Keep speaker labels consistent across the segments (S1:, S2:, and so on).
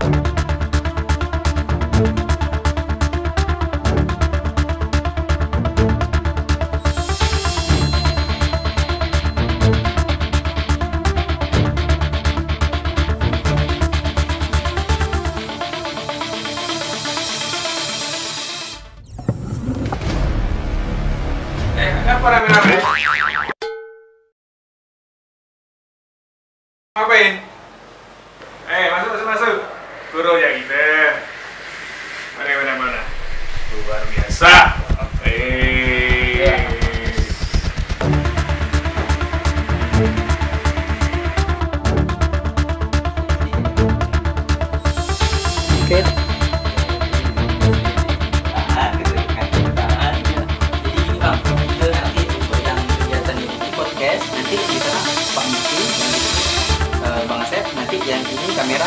S1: Kenapa rame-rame? Ngapain? Masuk. Guru ya gitu. Mana. Luar biasa.
S2: Oke. Nanti di sana Pak Mukti, Bang Asep, nanti yang ini kamera.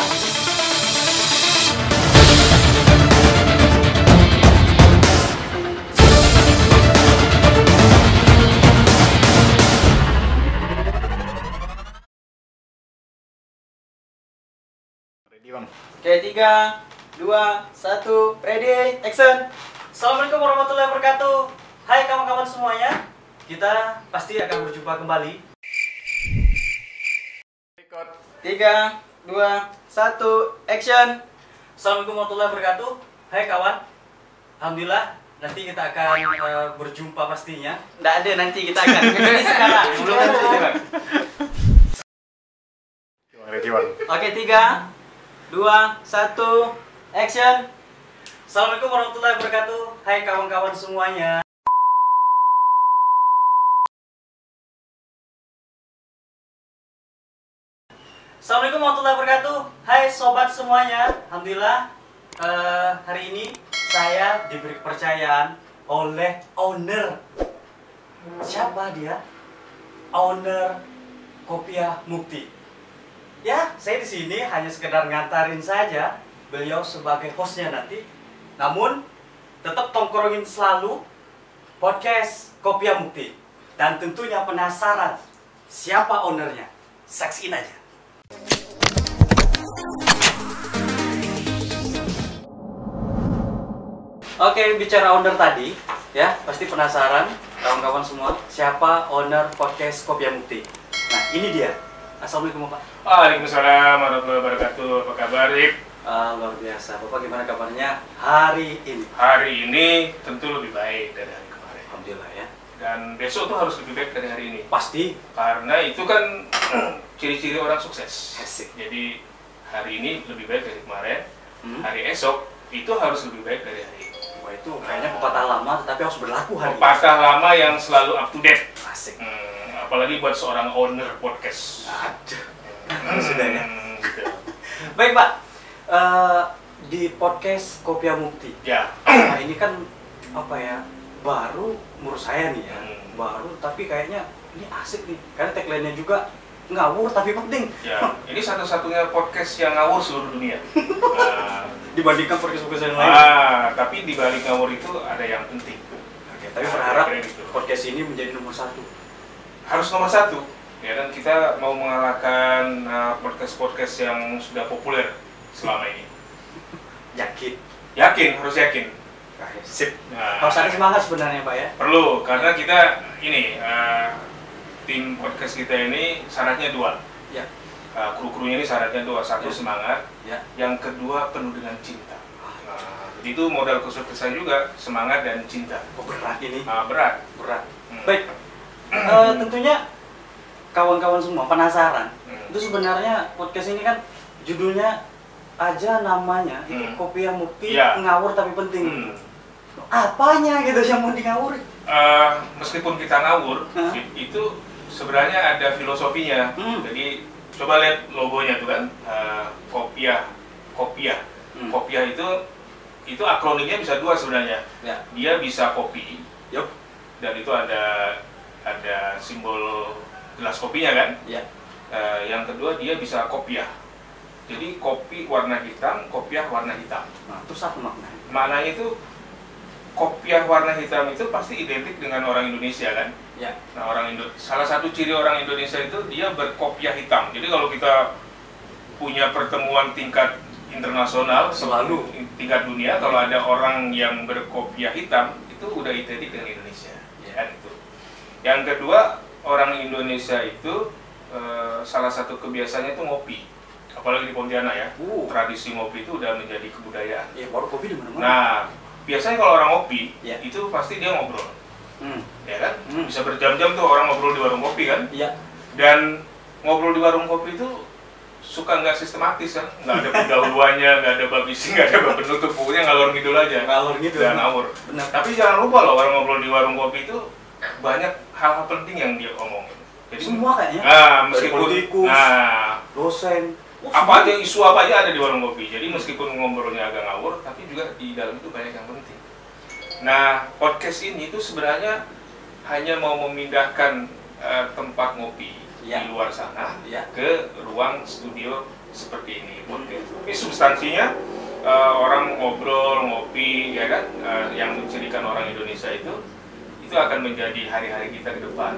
S1: Ready bang?
S2: Oke, 3, 2, 1, ready, action. Assalamualaikum warahmatullahi wabarakatuh. Hai kawan-kawan semuanya, kita pasti akan berjumpa kembali. 3, 2, 1, action. Assalamualaikum warahmatullahi wabarakatuh. Hai kawan, alhamdulillah nanti kita akan berjumpa pastinya. Nggak ada nanti kita akan ini sekarang belum nanti bang.
S1: Ready bang?
S2: Oke, 3, 2, 1, action. Assalamualaikum warahmatullahi wabarakatuh. Hai kawan-kawan semuanya. Assalamualaikum warahmatullahi wabarakatuh. Hai sobat semuanya. Alhamdulillah hari ini saya diberi kepercayaan oleh owner. Siapa dia? Owner Kopiah Mukti. Ya, saya di sini hanya sekedar ngantarin saja beliau sebagai hostnya nanti. Namun tetap tongkrongin selalu podcast Kopiah Mukti. Dan tentunya penasaran siapa ownernya? Saksiin aja. Oke, bicara owner tadi, ya pasti penasaran kawan-kawan semua siapa owner podcast Kopiah Mukti. Nah, ini dia. Assalamualaikum Bapak.
S1: Waalaikumsalam warahmatullahi wabarakatuh. Apa kabar, Ip?
S2: Luar biasa. Bapak gimana kabarnya hari ini?
S1: Hari ini tentu lebih baik dari hari kemarin.
S2: Alhamdulillah ya.
S1: Dan besok tuh harus lebih baik dari hari ini.
S2: Pasti.
S1: Karena itu kan ciri-ciri orang sukses.
S2: Asik.
S1: Jadi hari ini lebih baik dari kemarin. Hari esok itu harus lebih baik dari hari ini.
S2: Wah, itu kayaknya pepatah lama tetapi harus berlaku hari ini.
S1: Pepatah lama yang selalu up to date.
S2: Asik.
S1: Apalagi buat seorang owner podcast.
S2: Aduh. Sudah ya.
S1: Gitu.
S2: Baik Pak. Di podcast Kopiah Mukti.
S1: Ya.
S2: Nah, ini kan apa ya? Baru menurut saya nih ya. Baru tapi kayaknya ini asik nih. Karena tagline-nya juga ngawur tapi penting.
S1: Ya, ini satu-satunya podcast yang ngawur seluruh dunia.
S2: Dibandingkan podcast-podcast yang lain.
S1: Tapi di balik ngawur itu ada yang penting.
S2: Oke, tapi berharap
S1: gitu.
S2: podcast ini menjadi nomor 1.
S1: Harus nomor 1. Ya, dan kita mau mengalahkan podcast-podcast yang sudah populer selama ini.
S2: Yakin?
S1: Yakin, harus yakin.
S2: Sip.
S1: Nah,
S2: Harus ada semangat sebenarnya Pak ya.
S1: perlu, karena kita ini tim podcast kita ini syaratnya 2.
S2: Ya.
S1: Kru-krunya ini syaratnya 2. Satu,
S2: Ya.
S1: semangat.
S2: Ya.
S1: Yang kedua, penuh dengan cinta. Jadi itu modal kesuksesan juga, semangat dan cinta.
S2: Oh, berat ini.
S1: Berat.
S2: Baik. Tentunya kawan-kawan semua penasaran. Itu sebenarnya podcast ini kan judulnya aja namanya itu Kopiah Mukti,
S1: Ya.
S2: ngawur tapi penting. Apanya gitu yang mau ngawurin?
S1: Meskipun kita ngawur, itu sebenarnya ada filosofinya. Jadi coba lihat logonya tuh kan, Kopiah. Kopiah itu akronimnya bisa 2 sebenarnya.
S2: Ya.
S1: Dia bisa kopi.
S2: Yup.
S1: Dan itu ada simbol gelas kopinya kan.
S2: Ya.
S1: Yang kedua dia bisa kopiah. Jadi kopi warna hitam, kopiah warna hitam.
S2: Nah, terus apa maknanya?
S1: Maknanya itu kopiah warna hitam itu pasti identik dengan orang Indonesia kan.
S2: Ya.
S1: Nah, salah satu ciri orang Indonesia itu dia berkopiah hitam. Jadi kalau kita punya pertemuan tingkat internasional
S2: selalu
S1: tingkat dunia kalau ada orang yang berkopiah hitam itu udah identik dengan Indonesia, ya kan itu. Yang kedua, orang Indonesia itu salah satu kebiasaannya itu ngopi, apalagi di Pontianak ya. Tradisi ngopi itu udah menjadi kebudayaan.
S2: Ya, baru kopi di mana-mana.
S1: Nah, biasanya kalau orang ngopi itu pasti dia ngobrol, ya kan? Bisa berjam-jam tuh orang ngobrol di warung kopi kan?
S2: Iya.
S1: Dan ngobrol di warung kopi itu suka nggak sistematis kan, nggak ada pendahuluannya, nggak ada bab isi, nggak ada bab penutup, pokoknya ngalor ngidul aja.
S2: Ngalor ngidul.
S1: Dan ngawur.
S2: Benar.
S1: Tapi jangan lupa loh, orang ngobrol di warung kopi itu banyak hal-hal penting yang dia omongin. Jadi,
S2: semua kayaknya.
S1: Nah, meskipun
S2: politikus, dosen,
S1: apa aja isu apa aja ada di warung kopi. Jadi meskipun ngobrolnya agak ngawur, tapi juga di dalam itu banyak yang penting. Nah, podcast ini tuh sebenarnya hanya mau memindahkan tempat ngopi di luar sana ke ruang studio seperti ini podcast. Tapi substansinya orang ngobrol, ngopi, ya kan, yang mencirikan orang Indonesia itu akan menjadi hari-hari kita ke depan.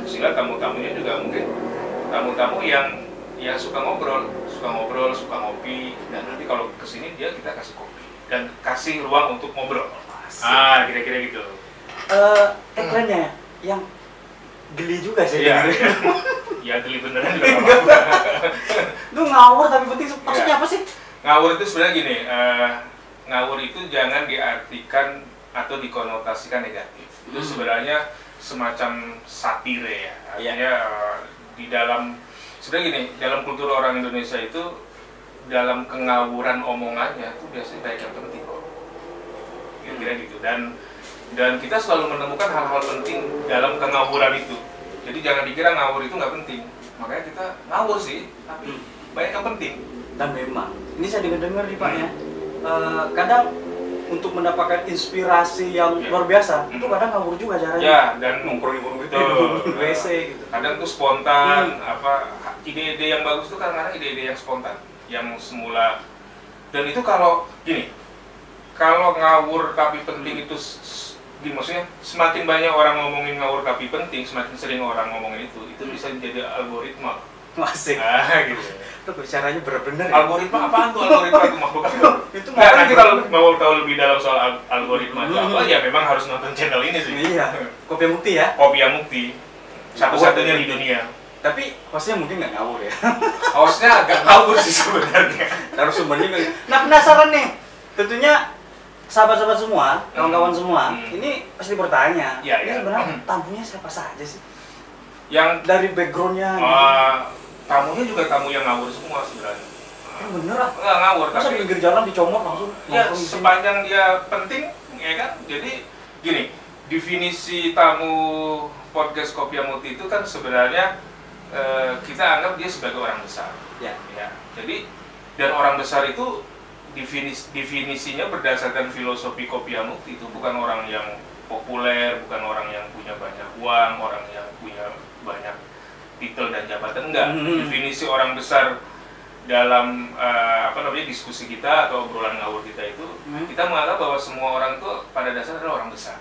S1: Sehingga tamu-tamunya juga mungkin tamu-tamu yang suka ngobrol, suka ngopi, dan nanti kalau kesini kita kasih kopi dan kasih ruang untuk ngobrol. Kira-kira gitu.
S2: Tagline-nya yang geli juga sih.
S1: Iya. Ya geli beneran juga nggak apa-apa.
S2: Lu ngawur tapi penting, maksudnya apa sih?
S1: Ngawur itu sebenarnya gini, ngawur itu jangan diartikan atau dikonotasikan negatif. Itu sebenarnya semacam satire ya. Artinya di dalam, sebenarnya gini, dalam kultur orang Indonesia itu dalam kengawuran omongannya itu biasanya banyak yang penting kok. Kira-kira gitu. Dan kita selalu menemukan hal-hal penting dalam kengawuran itu. Jadi jangan dikira ngawur itu nggak penting. Makanya kita ngawur sih, tapi banyak yang penting.
S2: Dan memang, ini saya dengar nih Pak ya, kadang untuk mendapatkan inspirasi yang luar biasa, itu kadang ngawur juga caranya.
S1: Ya, dan
S2: nongkrong di WC gitu.
S1: Kadang tuh spontan, ide-ide yang bagus tuh kadang-kadang ide-ide yang spontan, yang semula. Dan itu kalau gini, kalau ngawur tapi penting itu maksudnya semakin banyak orang ngomongin ngawur tapi penting, semakin sering orang ngomongin itu bisa menjadi algoritma.
S2: Masih.
S1: Gitu.
S2: Itu bicaranya benar-benar.
S1: Algoritma apaan tuh? Algoritma itu makhluk apa?
S2: Itu
S1: nanti kalau mau tahu lebih dalam soal algoritma itu apa, ya memang harus nonton channel ini sih.
S2: Iya. Kopi Mukti ya.
S1: Kopi Mukti. Satu-satunya di dunia.
S2: Tapi hostnya mungkin nggak ngawur ya.
S1: Hostnya agak ngawur sih sebenarnya.
S2: Narasumbernya. Nah, penasaran nih. Tentunya sahabat-sahabat semua, kawan-kawan semua, ini pasti bertanya, ini sebenarnya tamunya siapa saja sih?
S1: Yang
S2: dari backgroundnya?
S1: Tamunya juga tamu yang ngawur semua sebenarnya.
S2: Bener ah?
S1: Nggak ngawur,
S2: masa
S1: tapi
S2: pinggir jalan dicomot langsung?
S1: Ya, sepanjang dia penting, ya kan? Jadi gini, definisi tamu podcast Kopi Mukti itu kan sebenarnya kita anggap dia sebagai orang besar. Ya. Jadi, dan orang besar itu definisinya berdasarkan filosofi Kopi Mukti itu bukan orang yang populer, bukan orang yang punya banyak uang, orang yang punya banyak titel dan jabatan, enggak. Definisi orang besar dalam diskusi kita atau obrolan ngawur kita itu, kita menganggap bahwa semua orang itu pada dasarnya adalah orang besar.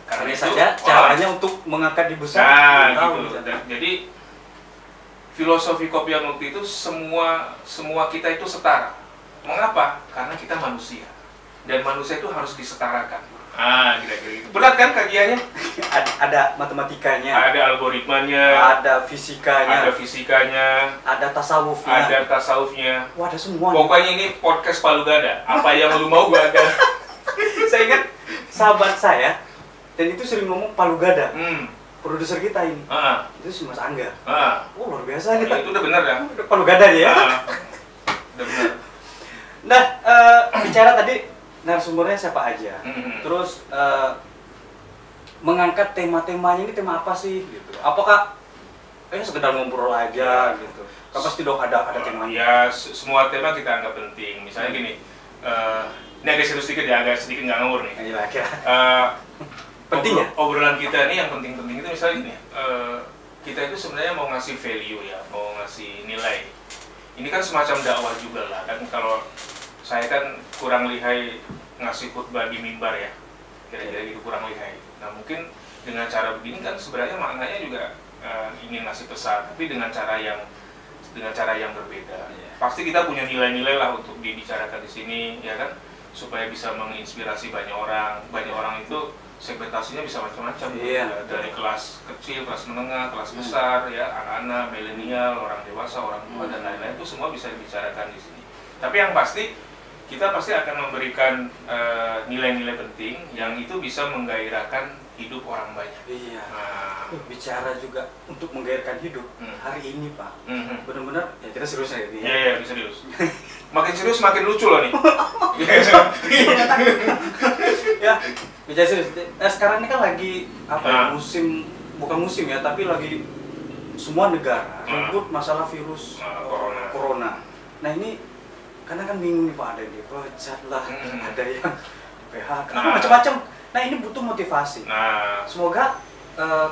S1: Karena itu
S2: saja caranya untuk mengangkat di besar.
S1: Gitu. Jadi filosofi Kopi Mukti itu semua kita itu setara. Mengapa? Karena kita manusia, dan manusia itu harus disetarakan. Kira-kira gitu. Berat kan kajiannya?
S2: Ada matematikanya,
S1: ada algoritmanya,
S2: ada fisikanya, ada
S1: tasawufnya.
S2: Wah, ada semua.
S1: Pokoknya ini podcast Palu Gada. Apa yang lu mau gua ada.
S2: Saya ingat sahabat saya, dan itu sering ngomong Palu Gada. Produser kita ini, itu si Mas Angga. Luar biasa nih.
S1: Itu udah bener ya?
S2: Palu Gada dia.
S1: Udah bener.
S2: Nah, bicara tadi narasumbernya siapa aja, terus mengangkat tema-temanya, ini tema apa sih? Gitu. Apakah sekedar ngobrol aja gitu? Kan pasti dong ada temanya.
S1: Ya, semua tema kita anggap penting. Misalnya gini, ini agak serius sedikit ya, agak sedikit nggak ngawur nih.
S2: Iya, kira.
S1: Penting ya? Obrolan kita ini yang penting-penting itu misalnya gini, kita itu sebenarnya mau ngasih value ya, mau ngasih nilai. Ini kan semacam dakwah juga lah, kan kalau saya kan kurang lihai ngasih khutbah di mimbar ya, kira-kira gitu, kurang lihai. Nah mungkin dengan cara begini kan sebenarnya maknanya juga ingin ngasih pesan, tapi dengan cara yang dengan cara yang berbeda. Pasti kita punya nilai-nilai lah untuk dibicarakan di sini, ya kan, supaya bisa menginspirasi banyak orang. Banyak orang itu segmentasinya bisa macam-macam, dari kelas kecil, kelas menengah, kelas besar, ya, anak-anak, milenial, orang dewasa, orang tua, dan lain-lain, itu semua bisa dibicarakan di sini. Tapi yang pasti kita pasti akan memberikan nilai-nilai penting yang itu bisa menggairahkan hidup orang banyak.
S2: Iya. Bicara juga untuk menggairahkan hidup hari ini, Pak. Benar-benar ya, kita serius ya ini.
S1: Iya, serius. Makin serius makin lucu loh nih.
S2: Ya, bicara serius. Sekarang ini kan lagi musim, bukan musim ya, tapi lagi semua negara ribut masalah virus corona. Nah, ini karena kan bingung nih Pak, ada yang dipecat lah, ada yang PHK, macam-macam. Nah, ini butuh motivasi. Semoga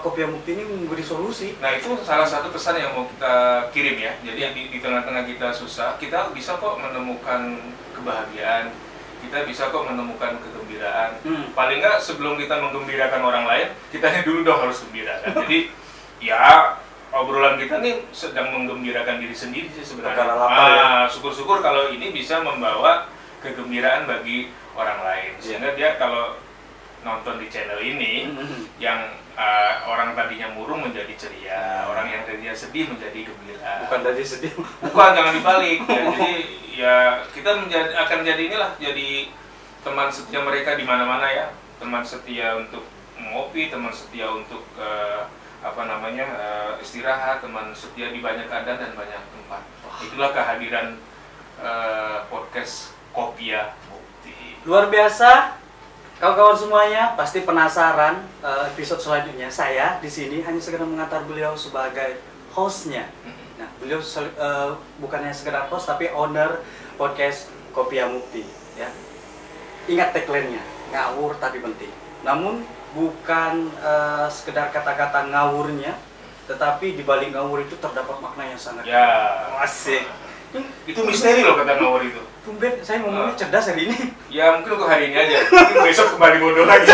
S2: Kopiah Mukti ini memberi solusi.
S1: Nah, itu salah satu pesan yang mau kita kirim ya. Jadi di tengah-tengah kita susah, kita bisa kok menemukan kebahagiaan, kita bisa kok menemukan kegembiraan. Paling nggak sebelum kita menggembirakan orang lain, kitanya dulu dong harus gembira kan. Jadi ya obrolan kita nih sedang menggembirakan diri sendiri sih sebenarnya. Syukur-syukur kalau ini bisa membawa kegembiraan bagi orang lain. Sehingga dia kalau nonton di channel ini, yang orang tadinya murung menjadi ceria, orang yang tadinya sedih menjadi gembira.
S2: Bukan tadi sedih.
S1: Bukan, jangan dibalik. Ya, jadi ya kita akan jadi inilah, jadi teman setia mereka di mana-mana ya. Teman setia untuk ngopi, teman setia untuk istirahat, teman setia di banyak keadaan dan banyak tempat. Itulah kehadiran podcast Kopiah Mukti.
S2: Luar biasa. Kawan-kawan semuanya pasti penasaran episode selanjutnya. Saya di sini hanya sekedar mengantar beliau sebagai hostnya. Nah, beliau bukannya sekedar host tapi owner podcast Kopiah Mukti. Ya, ingat tagline-nya, ngawur tapi penting. Namun bukan sekedar kata-kata ngawurnya, tetapi di balik ngawur itu terdapat makna yang sangat asik.
S1: Itu misteri loh kata ngawur itu.
S2: Tumben, saya ngomongnya cerdas hari ini.
S1: Ya mungkin untuk hari ini aja, mungkin besok kembali bodoh lagi.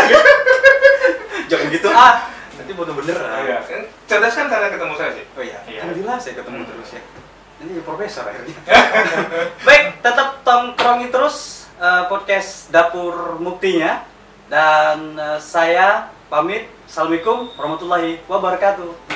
S2: Jangan gitu nanti bodoh beneran.
S1: Iya, cerdas kan karena ketemu saya sih.
S2: Oh iya, alhamdulillah saya ketemu terus ya. Ini profesor akhirnya. Baik, tetap tongkrongi terus podcast Dapur Muktinya. Dan saya pamit. Assalamualaikum warahmatullahi wabarakatuh.